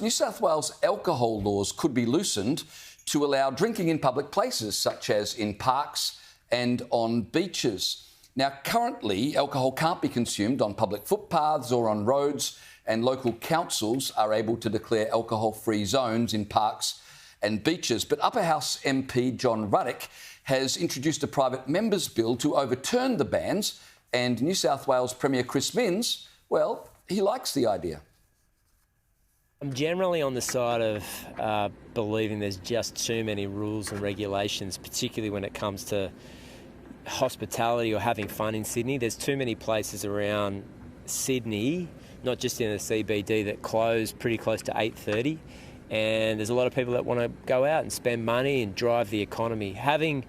New South Wales alcohol laws could be loosened to allow drinking in public places, such as in parks and on beaches. Now, currently, alcohol can't be consumed on public footpaths or on roads, and local councils are able to declare alcohol-free zones in parks and beaches. But Upper House MP John Ruddock has introduced a private member's bill to overturn the bans, and New South Wales Premier Chris Minns, well, he likes the idea. I'm generally on the side of believing there's just too many rules and regulations, particularly when it comes to hospitality or having fun in Sydney. There's too many places around Sydney, not just in the CBD, that close pretty close to 8:30, and there's a lot of people that want to go out and spend money and drive the economy. Having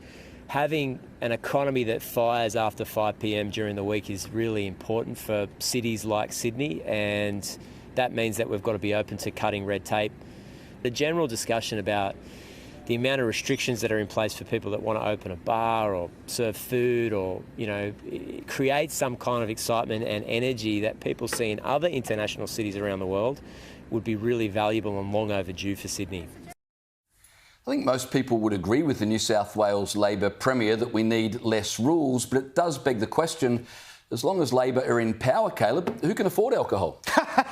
an economy that fires after 5 p.m. during the week is really important for cities like Sydney, and that means that we've got to be open to cutting red tape. The general discussion about the amount of restrictions that are in place for people that want to open a bar or serve food or, create some kind of excitement and energy that people see in other international cities around the world would be really valuable and long overdue for Sydney. I think most people would agree with the New South Wales Labor Premier that we need less rules, but it does beg the question, as long as Labor are in power, Caleb, who can afford alcohol?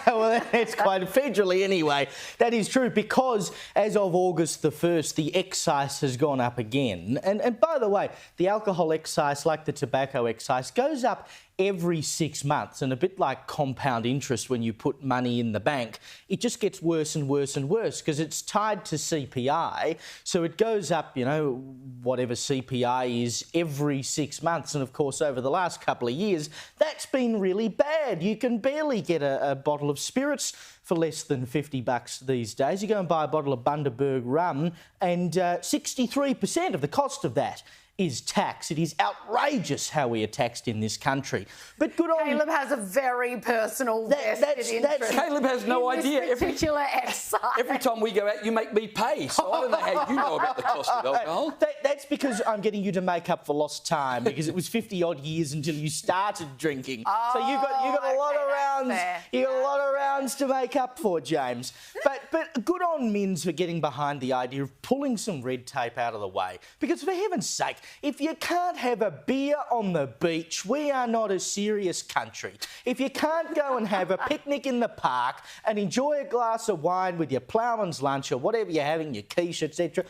Well, it's quite federally anyway. That is true, because as of August the 1st, the excise has gone up again. And by the way, the alcohol excise, like the tobacco excise, goes up every 6 months, and a bit like compound interest when you put money in the bank, it just gets worse and worse and worse because it's tied to CPI. So it goes up, whatever CPI is every 6 months. And of course, over the last couple of years, that's been really bad. You can barely get a bottle of spirits for less than $50 these days. You go and buy a bottle of Bundaberg rum, and 63% of the cost of that is tax. It is outrageous how we are taxed in this country. But good on... Caleb has a very personal vested interest. Caleb has no idea. This particular excise. Every time we go out, you make me pay. So I don't know how you know about the cost of alcohol. That's because I'm getting you to make up for lost time, because it was 50-odd years until you started drinking. So you got a lot of rounds. You got a lot of rounds to make up for, James. But good on Minns for getting behind the idea of pulling some red tape out of the way. Because for heaven's sake, if you can't have a beer on the beach, we are not a serious country. If you can't go and have a picnic in the park and enjoy a glass of wine with your ploughman's lunch or whatever you're having, your quiche, etc.,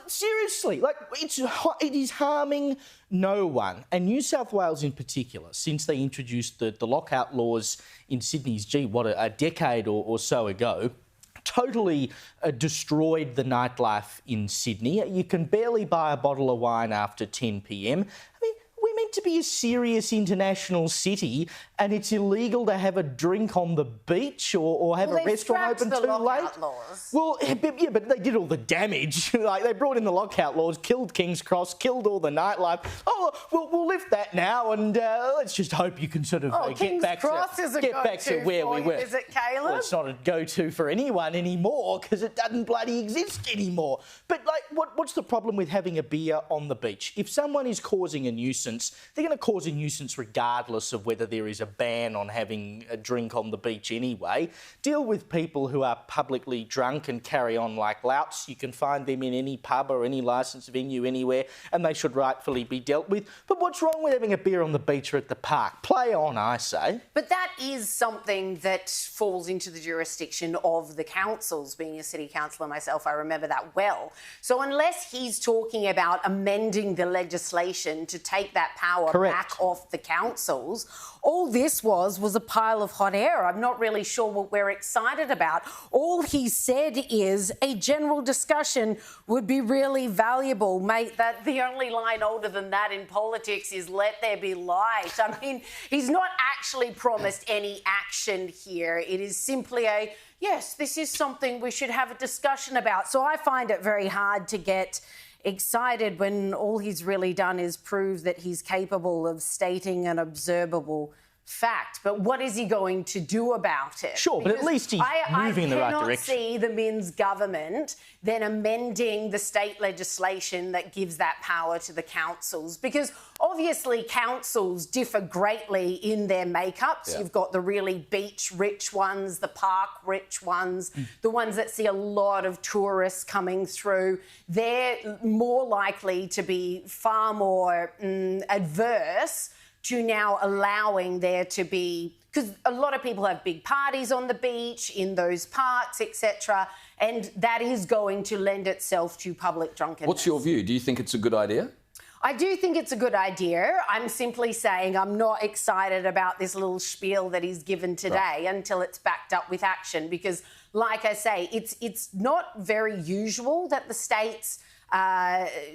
seriously, it is harming no one. And New South Wales in particular, since they introduced the lockout laws in Sydney's, a decade or so ago, totally destroyed the nightlife in Sydney. You can barely buy a bottle of wine after 10 p.m. I mean, we're meant to be a serious international city, and it's illegal to have a drink on the beach or have a restaurant open too late. Laws. Well, yeah, but they did all the damage. They brought in the lockout laws, killed King's Cross, killed all the nightlife. Oh, we'll lift that now, and let's just hope you can sort of get back to where we were. Is it, Caleb? Well, it's not a go-to for anyone anymore because it doesn't bloody exist anymore. But what's the problem with having a beer on the beach? If someone is causing a nuisance, they're going to cause a nuisance regardless of whether there is a ban on having a drink on the beach anyway. Deal with people who are publicly drunk and carry on like louts. You can find them in any pub or any licensed venue anywhere, and they should rightfully be dealt with. But what's wrong with having a beer on the beach or at the park? Play on, I say. But that is something that falls into the jurisdiction of the councils. Being a city councillor myself, I remember that well. So unless he's talking about amending the legislation to take that power back off the councils, all this was a pile of hot air. I'm not really sure what we're excited about. All he said is a general discussion would be really valuable. Mate, that the only line older than that in politics is let there be light. I mean, he's not actually promised any action here. It is simply a, yes, this is something we should have a discussion about. So I find it very hard to get excited when all he's really done is prove that he's capable of stating an observable fact, but what is he going to do about it? Sure, but at least he's moving in the right direction. I cannot see the Minns government then amending the state legislation that gives that power to the councils, because obviously councils differ greatly in their makeups. Yeah. You've got the really beach-rich ones, the park-rich ones, the ones that see a lot of tourists coming through. They're more likely to be far more adverse to now allowing there to be, because a lot of people have big parties on the beach, in those parks, etc., and that is going to lend itself to public drunkenness. What's your view? Do you think it's a good idea? I do think it's a good idea. I'm simply saying I'm not excited about this little spiel that he's given today until it's backed up with action, because, like I say, it's not very usual that the states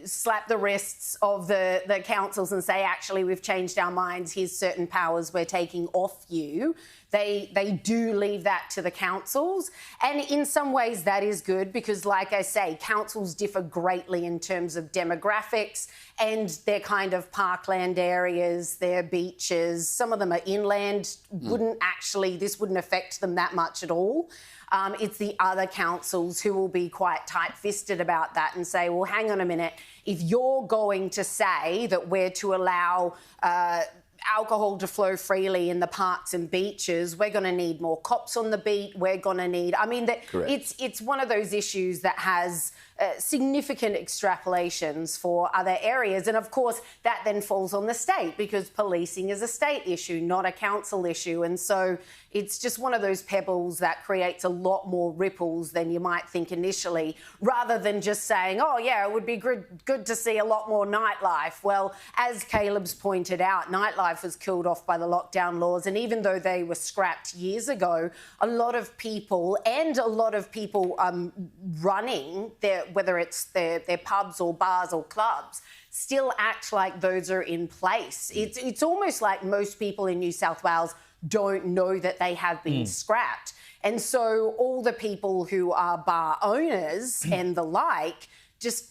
slap the wrists of the councils and say, actually, we've changed our minds, here's certain powers we're taking off you. They do leave that to the councils. And in some ways that is good because, like I say, councils differ greatly in terms of demographics and their kind of parkland areas, their beaches. Some of them are inland, this wouldn't affect them that much at all. It's the other councils who will be quite tight-fisted about that and say, well, hang on a minute, if you're going to say that we're to allow alcohol to flow freely in the parks and beaches, we're going to need more cops on the beat, we're going to need... I mean, it's one of those issues that has significant extrapolations for other areas. And, of course, that then falls on the state because policing is a state issue, not a council issue. And so it's just one of those pebbles that creates a lot more ripples than you might think initially, rather than just saying, oh, yeah, it would be good to see a lot more nightlife. Well, as Caleb's pointed out, nightlife was killed off by the lockdown laws. And even though they were scrapped years ago, a lot of people running whether it's their pubs or bars or clubs, still act like those are in place. It's almost like most people in New South Wales don't know that they have been scrapped. And so all the people who are bar owners and the like just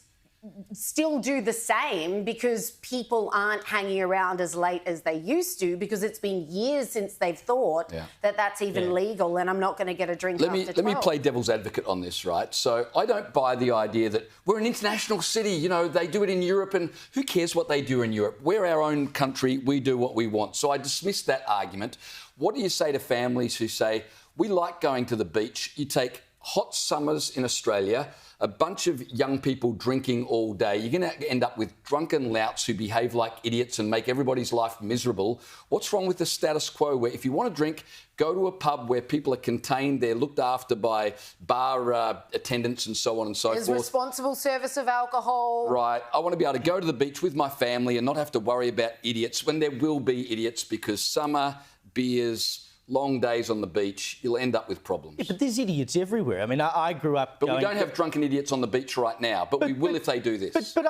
still do the same because people aren't hanging around as late as they used to because it's been years since they've thought that that's even legal and I'm not going to get a drink after 12. Let me play devil's advocate on this, right? So I don't buy the idea that we're an international city, you know, they do it in Europe and who cares what they do in Europe? We're our own country, we do what we want. So I dismiss that argument. What do you say to families who say, we like going to the beach, you take hot summers in Australia, a bunch of young people drinking all day. You're going to end up with drunken louts who behave like idiots and make everybody's life miserable. What's wrong with the status quo where if you want to drink, go to a pub where people are contained, they're looked after by bar attendants and so on and so forth. There's responsible service of alcohol. Right. I want to be able to go to the beach with my family and not have to worry about idiots when there will be idiots because summer, beers, long days on the beach, you'll end up with problems. Yeah, but there's idiots everywhere. I mean, I grew up... But we don't have drunken idiots on the beach right now, but we will if they do this. But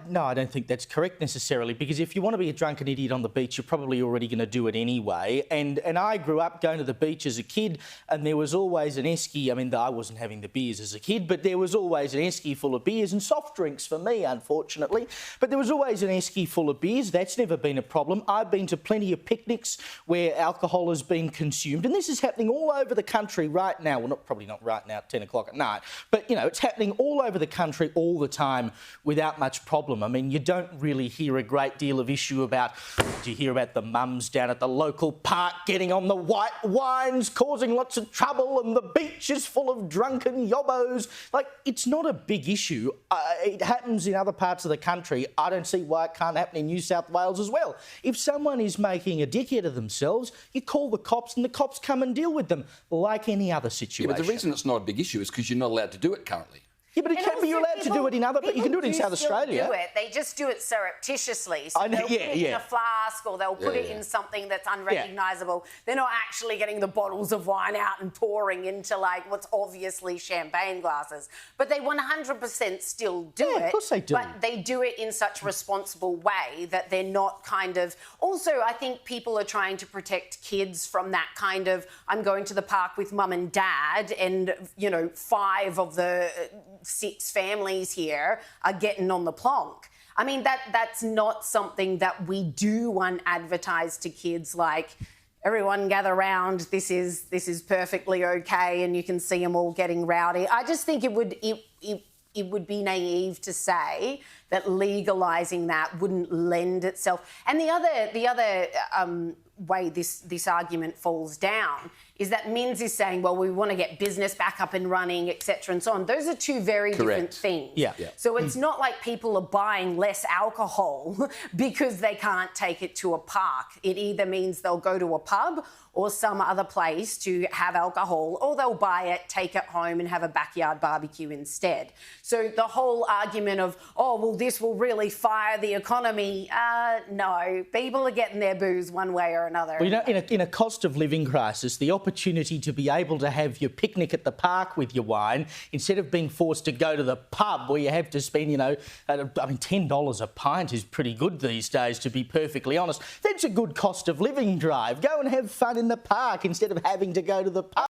no, I don't think that's correct necessarily, because if you want to be a drunken idiot on the beach, you're probably already going to do it anyway. And I grew up going to the beach as a kid, and there was always an esky. I mean, I wasn't having the beers as a kid, but there was always an esky full of beers and soft drinks for me, unfortunately. But there was always an esky full of beers. That's never been a problem. I've been to plenty of picnics where alcohol has been consumed, and this is happening all over the country right now. Well, probably not right now at 10 o'clock at night, but, you know, it's happening all over the country all the time without much problem. I mean, you don't really hear a great deal of issue about, do you hear about the mums down at the local park getting on the white wines, causing lots of trouble, and the beach is full of drunken yobbos? Like, it's not a big issue. It happens in other parts of the country. I don't see why it can't happen in New South Wales as well. If someone is making a dickhead of themselves, you call the cops and the cops come and deal with them like any other situation. Yeah, but the reason it's not a big issue is because you're not allowed to do it currently. Yeah, but you're allowed to do it in other... But you can do it in South Australia. They just do it surreptitiously. So I know, they'll put it in a flask or they'll put it in something that's unrecognisable. Yeah. They're not actually getting the bottles of wine out and pouring into, like, what's obviously champagne glasses. But they 100% still do it. Of course they do. But they do it in such a responsible way that they're not kind of... Also, I think people are trying to protect kids from that kind of, I'm going to the park with mum and dad and, you know, 5 of the 6 families here are getting on the plonk. I mean, that's not something that we do advertise to kids like, everyone gather round, this is perfectly okay, and you can see them all getting rowdy. I just think it would be naive to say that legalising that wouldn't lend itself. And the other way this argument falls down is that Minns is saying, well, we want to get business back up and running, etc. and so on. Those are two very different things. Yeah. So it's not like people are buying less alcohol because they can't take it to a park. It either means they'll go to a pub or some other place to have alcohol, or they'll buy it, take it home and have a backyard barbecue instead. So the whole argument of, oh, well, this will really fire the economy, no. People are getting their booze one way or another. Well, you know, in a cost of living crisis, the opportunity to be able to have your picnic at the park with your wine instead of being forced to go to the pub where you have to spend, you know, I mean, $10 a pint is pretty good these days, to be perfectly honest. That's a good cost of living drive. Go and have fun in the park instead of having to go to the pub.